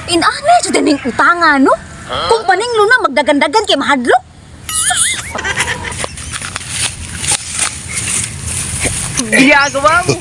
Inanay, dyan din utangan, no? Kung paninglo na, magdagandagan kay mahadlok. Ginagawa mo.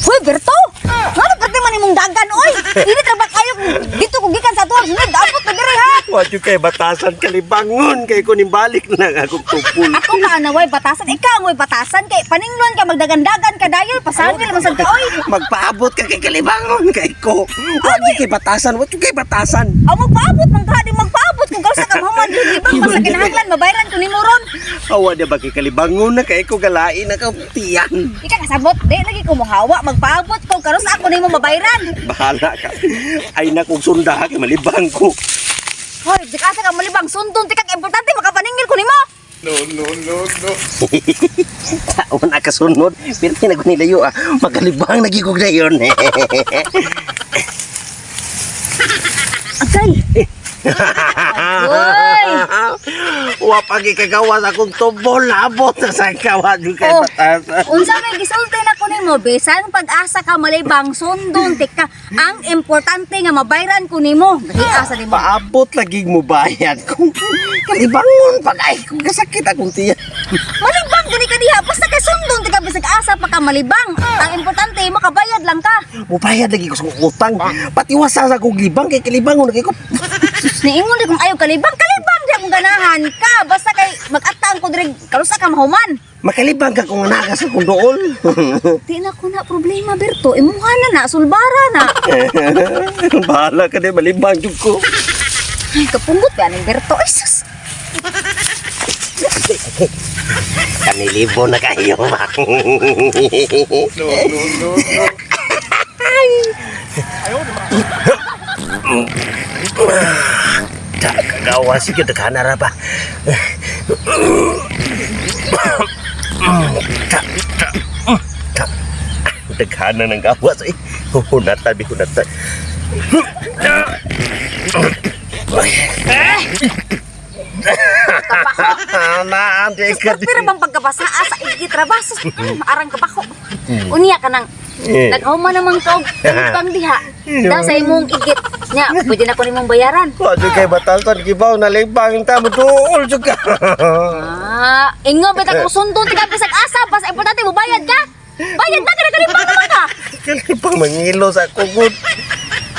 Hoy, Berto! Ano pati man imong dagan, oy? Ini trabak kayo dito kung gikan sa tuwag. Sunod, dapat na dire, ha? Wadyo kay batasan kalibangon kay ko nimbalik na akong tupol. Ako ka na, way batasan. Ikaw, way batasan. Kay paninglon ka, magdagandagan ka dayoy. Pasangil mo sa ka, oy. Magpaabot ka kay kalibangon kay ko. Wadyo kay batasan, wadyo kay batasan. Aw, magpaabot, magpaabot. Kung kausa ka mahuman, di ba? Basta kinahanglan, mabayran ko ni Moron. Awa na ba kay kalibangon na kay ko galain na kautiyan. Ika kasabot, di lagi ko muhawa. Magpaabot ko, karos ako ni mo mabayran. Bahala ka. Ay na kong sunda kay malibang ko. Hoy, di ka asa ka malibang sundon. Tikak importante, makapaningil ko ni mo. No. Taon na kasunod. Pero ko nilayo ah. Magalibang nagigog na yun. Agay! Uy! Wapag ikagawa sa akong tubol. Labot na sa ikawa. Doon kay Oh, batasan. unsa may gisulti na ko nimo bisan pag-asa ka malibang sundon tika ang importante nga mabayran ko nimo asa nimo Paabot lagi mo bayad kung kalibangon pag ay kung kasakit akong tiyan. malibang gani ka diha basta kay sundon tika bisag asa pa ka malibang ang importante makabayad lang ka Mubayad lagi ko sa utang. Pati wasa sa akong libang kay kalibangon lagi ko. niingon di kung ayaw kalibang di akong ganahan ka basta kay mag-atang ko dire kalusa ka mahuman Makalibang ka kung nagas akong dool. di na ko na problema Berto imuha na sulbara na Bahala ka din malibang jud ko. ay kapunggot ba ning Berto ay sus Kanilibo na kayo. No. Kagawa sige dekana ra ba. Dekana ng gawas eh. Hunatan. Nanti ka pero bang pagkabasa sa igit rabasos arang kabako unya ka nang naghuman naman ka og pang diha da sa imong igit nya pwede na ko nimong bayaran Wajo kay batasan kibaw na libang ta mutuol jud ka. ingo beta ko sundon tika bisag asa pas importante mo bayad ka bayad na kada naman ka Kalipang mangilo sa kugot.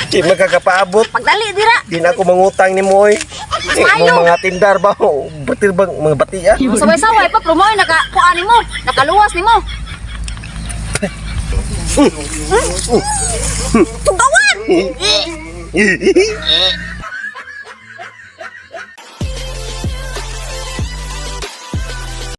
Di magkakapaabot. pagdali dira Di na ako mangutang ni mo eh. Ayaw. Mga tindar ba? Batil bang mga batiya? saway-saway pa promoy nakakuan nimo nakaluwas nimo tugawan